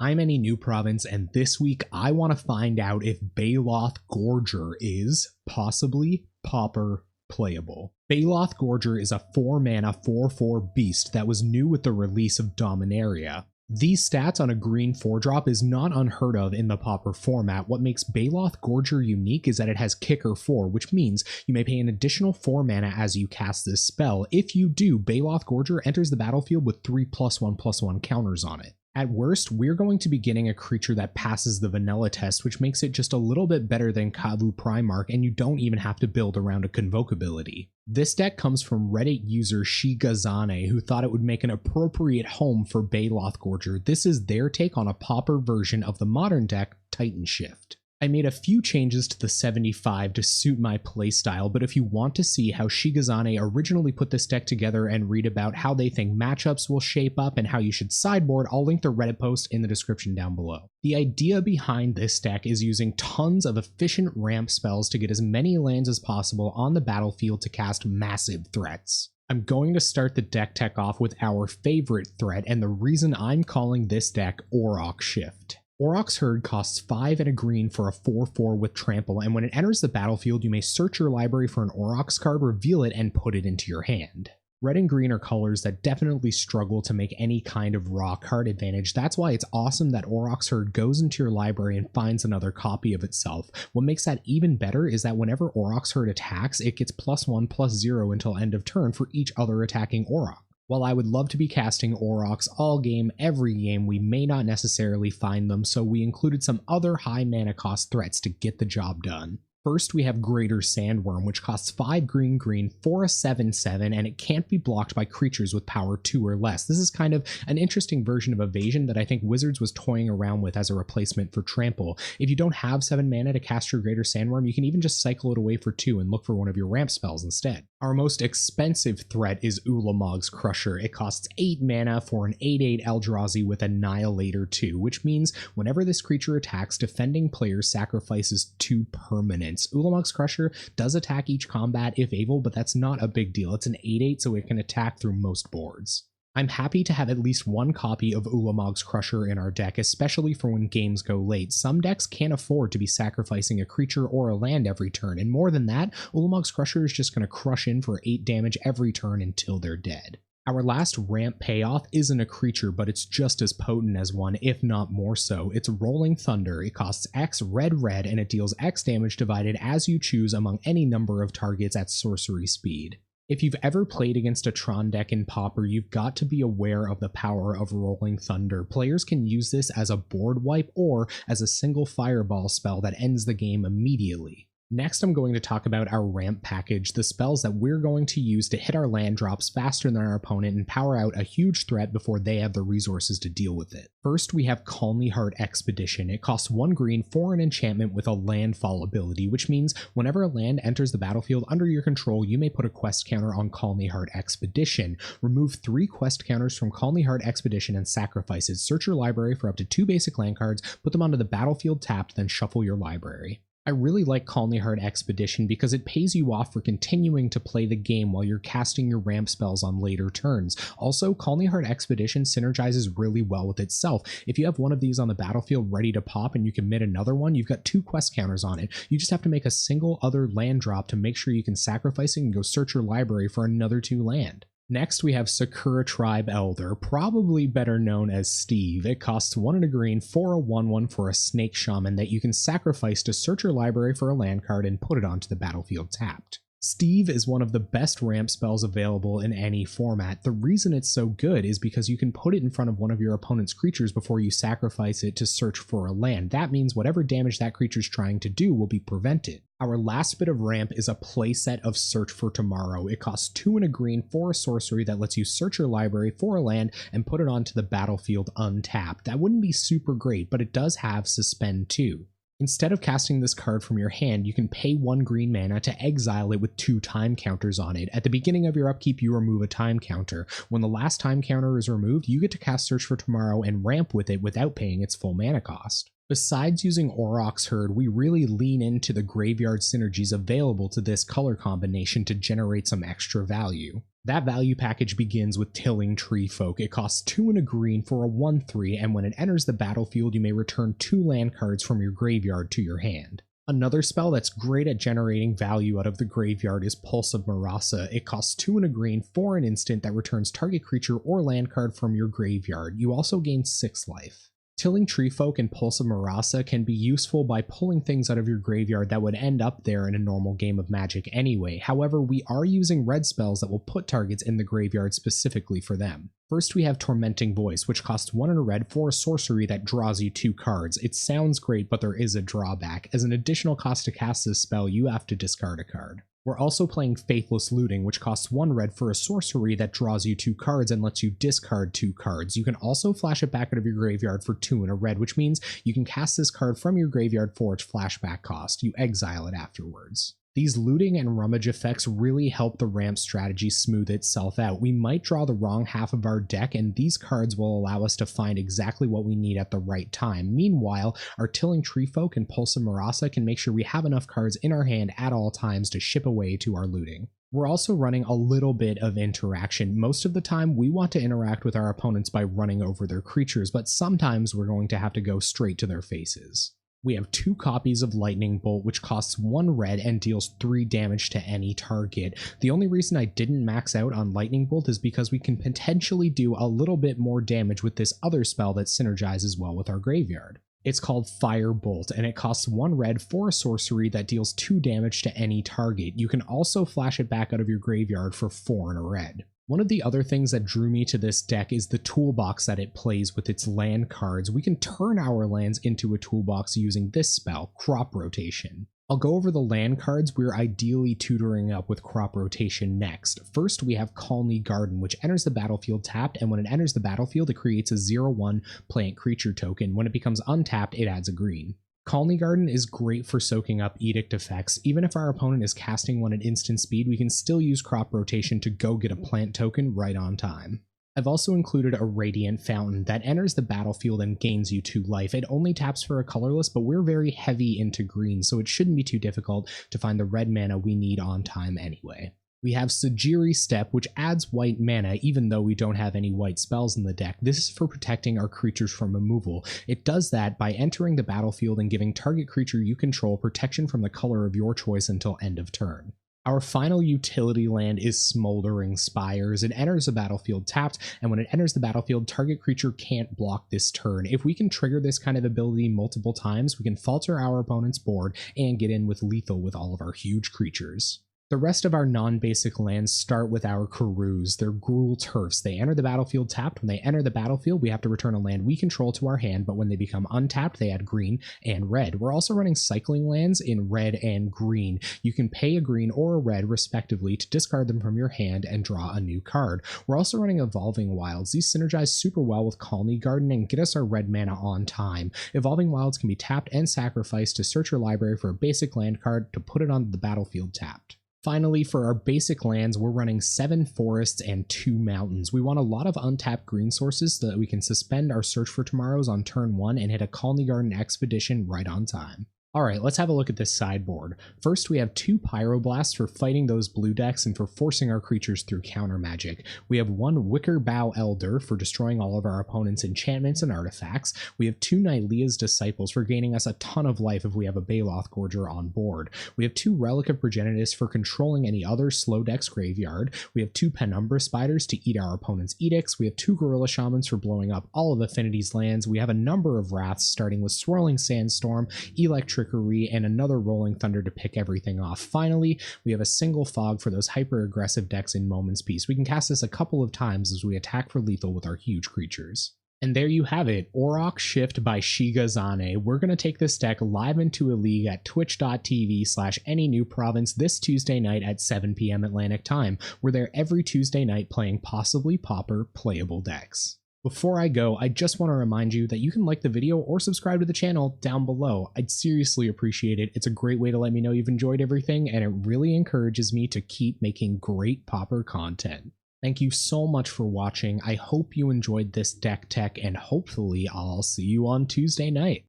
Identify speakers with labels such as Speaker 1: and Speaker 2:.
Speaker 1: I'm Any New Province, and this week I want to find out if Baloth Gorger is, possibly, Pauper playable. Baloth Gorger is a 4-mana 4/4 beast that was new with the release of Dominaria. These stats on a green 4-drop is not unheard of in the Pauper format. What makes Baloth Gorger unique is that it has Kicker 4, which means you may pay an additional 4 mana as you cast this spell. If you do, Baloth Gorger enters the battlefield with 3+1/+1 counters on it. At worst, we're going to be getting a creature that passes the vanilla test, which makes it just a little bit better than Kavu Primarch, and you don't even have to build around a Convoke ability. This deck comes from Reddit user Shigazane, who thought it would make an appropriate home for Baloth Gorger. This is their take on a Pauper version of the modern deck, Titan Shift. I made a few changes to the 75 to suit my playstyle, but if you want to see how Shigazane originally put this deck together and read about how they think matchups will shape up and how you should sideboard, I'll link the Reddit post in the description down below. The idea behind this deck is using tons of efficient ramp spells to get as many lands as possible on the battlefield to cast massive threats. I'm going to start the deck tech off with our favorite threat, and the reason I'm calling this deck Auroch Shift. Auroch's Herd costs 5 and a green for a 4/4 with trample, and when it enters the battlefield, you may search your library for an Auroch's card, reveal it, and put it into your hand. Red and green are colors that definitely struggle to make any kind of raw card advantage. That's why it's awesome that Auroch's Herd goes into your library and finds another copy of itself. What makes that even better is that whenever Auroch's Herd attacks, it gets +1/+0 until end of turn for each other attacking Auroch. While I would love to be casting Aurochs all game, every game, we may not necessarily find them, so we included some other high mana cost threats to get the job done. First, we have Greater Sandworm, which costs 5 green for a 7/7, and it can't be blocked by creatures with power 2 or less. This is kind of an interesting version of evasion that I think Wizards was toying around with as a replacement for trample. If you don't have 7 mana to cast your Greater Sandworm, you can even just cycle it away for 2 and look for one of your ramp spells instead. Our most expensive threat is Ulamog's Crusher. It costs 8 mana for an 8/8 Eldrazi with Annihilator 2, which means whenever this creature attacks, defending player sacrifices 2 permanents. Ulamog's Crusher does attack each combat if able, but that's not a big deal. It's an 8/8, so it can attack through most boards. I'm happy to have at least one copy of Ulamog's Crusher in our deck, especially for when games go late. Some decks can't afford to be sacrificing a creature or a land every turn, and more than that, Ulamog's Crusher is just going to crush in for 8 damage every turn until they're dead. Our last ramp payoff isn't a creature, but it's just as potent as one, if not more so. It's Rolling Thunder. It costs X red, and it deals X damage divided as you choose among any number of targets at sorcery speed. If you've ever played against a Tron deck in Pauper, you've got to be aware of the power of Rolling Thunder. Players can use this as a board wipe or as a single fireball spell that ends the game immediately. Next, I'm going to talk about our ramp package, the spells that we're going to use to hit our land drops faster than our opponent and power out a huge threat before they have the resources to deal with it. First, we have Calmly Heart Expedition. It costs 1 green for an enchantment with a landfall ability, which means whenever a land enters the battlefield under your control, you may put a quest counter on Calmly Heart Expedition. Remove 3 quest counters from Calmly Heart Expedition and sacrifice it. Search your library for up to 2 basic land cards, put them onto the battlefield tapped, then shuffle your library. I really like Calmly Heart Expedition because it pays you off for continuing to play the game while you're casting your ramp spells on later turns. Also, Calmly Heart Expedition synergizes really well with itself. If you have one of these on the battlefield ready to pop and you commit another one, you've got 2 quest counters on it. You just have to make a single other land drop to make sure you can sacrifice it and go search your library for another 2 land. Next, we have Sakura Tribe Elder, probably better known as Steve. It costs 1 and a green for a 1/1 for a Snake Shaman that you can sacrifice to search your library for a land card and put it onto the battlefield tapped. Steve is one of the best ramp spells available in any format. The reason it's so good is because you can put it in front of one of your opponent's creatures before you sacrifice it to search for a land. That means whatever damage that creature's trying to do will be prevented. Our last bit of ramp is a playset of Search for Tomorrow. It costs 2 and a green for a sorcery that lets you search your library for a land and put it onto the battlefield untapped. That wouldn't be super great, but it does have Suspend 2. Instead of casting this card from your hand, you can pay 1 green mana to exile it with 2 time counters on it. At the beginning of your upkeep, you remove a time counter. When the last time counter is removed, you get to cast Search for Tomorrow and ramp with it without paying its full mana cost. Besides using Auroch's Herd, we really lean into the graveyard synergies available to this color combination to generate some extra value. That value package begins with Tilling Treefolk. It costs 2 and a green for a 1/3, and when it enters the battlefield, you may return 2 land cards from your graveyard to your hand. Another spell that's great at generating value out of the graveyard is Pulse of Marasa. It costs 2 and a green for an instant that returns target creature or land card from your graveyard. You also gain 6 life. Tilling Treefolk and Pulse of Marasa can be useful by pulling things out of your graveyard that would end up there in a normal game of Magic anyway. However, we are using red spells that will put targets in the graveyard specifically for them. First, we have Tormenting Voice, which costs 1 and a red for a sorcery that draws you 2 cards. It sounds great, but there is a drawback. As an additional cost to cast this spell, you have to discard a card. We're also playing Faithless Looting, which costs 1 red for a sorcery that draws you 2 cards and lets you discard 2 cards. You can also flash it back out of your graveyard for 2 and a red, which means you can cast this card from your graveyard for its flashback cost. You exile it afterwards. These looting and rummage effects really help the ramp strategy smooth itself out. We might draw the wrong half of our deck, and these cards will allow us to find exactly what we need at the right time. Meanwhile, our Tilling Treefolk and Pulse of Marasa can make sure we have enough cards in our hand at all times to ship away to our looting. We're also running a little bit of interaction. Most of the time, we want to interact with our opponents by running over their creatures, but sometimes we're going to have to go straight to their faces. We have 2 copies of Lightning Bolt, which costs 1 red and deals 3 damage to any target. The only reason I didn't max out on Lightning Bolt is because we can potentially do a little bit more damage with this other spell that synergizes well with our graveyard. It's called Firebolt, and it costs 1 red for a sorcery that deals 2 damage to any target. You can also flash it back out of your graveyard for 4 and a red. One of the other things that drew me to this deck is the toolbox that it plays with its land cards. We can turn our lands into a toolbox using this spell, Crop Rotation. I'll go over the land cards we're ideally tutoring up with Crop Rotation next. First, we have Colony Garden, which enters the battlefield tapped, and when it enters the battlefield, it creates a 0/1 plant creature token. When it becomes untapped, it adds a green. Colony Garden is great for soaking up edict effects. Even if our opponent is casting one at instant speed, we can still use Crop Rotation to go get a plant token right on time. I've also included a Radiant Fountain that enters the battlefield and gains you 2 life. It only taps for a colorless, but we're very heavy into green, so it shouldn't be too difficult to find the red mana we need on time anyway. We have Sajiri Step, which adds white mana even though we don't have any white spells in the deck. This is for protecting our creatures from removal. It does that by entering the battlefield and giving target creature you control protection from the color of your choice until end of turn. Our final utility land is Smoldering Spires. It enters the battlefield tapped, and when it enters the battlefield, target creature can't block this turn. If we can trigger this kind of ability multiple times, we can falter our opponent's board and get in with lethal with all of our huge creatures. The rest of our non-basic lands start with our Karus. They're Gruul Turfs. They enter the battlefield tapped. When they enter the battlefield, we have to return a land we control to our hand, but when they become untapped, they add green and red. We're also running cycling lands in red and green. You can pay a green or a red, respectively, to discard them from your hand and draw a new card. We're also running Evolving Wilds. These synergize super well with Colony Garden and get us our red mana on time. Evolving Wilds can be tapped and sacrificed to search your library for a basic land card to put it onto the battlefield tapped. Finally, for our basic lands, we're running 7 forests and 2 mountains. We want a lot of untapped green sources so that we can suspend our Search for Tomorrows on turn 1 and hit a Colony Garden Expedition right on time. Alright, let's have a look at this sideboard. First, we have 2 Pyroblasts for fighting those blue decks and for forcing our creatures through counter magic. We have 1 Wicker Bough Elder for destroying all of our opponent's enchantments and artifacts. We have 2 Nylea's Disciples for gaining us a ton of life if we have a Baloth Gorger on board. We have 2 Relic of Progenitus for controlling any other slow deck's graveyard. We have 2 Penumbra Spiders to eat our opponent's edicts. We have 2 Gorilla Shamans for blowing up all of Affinity's lands. We have a number of Wraths starting with Swirling Sandstorm, Electricity, and another Rolling Thunder to pick everything off. Finally, we have a single Fog for those hyper-aggressive decks in Moment's Peace. We can cast this a couple of times as we attack for lethal with our huge creatures. And there you have it, Auroch Shift by Shigazane. We're going to take this deck live into a league at twitch.tv/AnyNewProvince this Tuesday night at 7 p.m. Atlantic Time. We're there every Tuesday night playing possibly Pauper playable decks. Before I go, I just want to remind you that you can like the video or subscribe to the channel down below. I'd seriously appreciate it. It's a great way to let me know you've enjoyed everything, and it really encourages me to keep making great Pauper content. Thank you so much for watching. I hope you enjoyed this deck tech, and hopefully I'll see you on Tuesday night.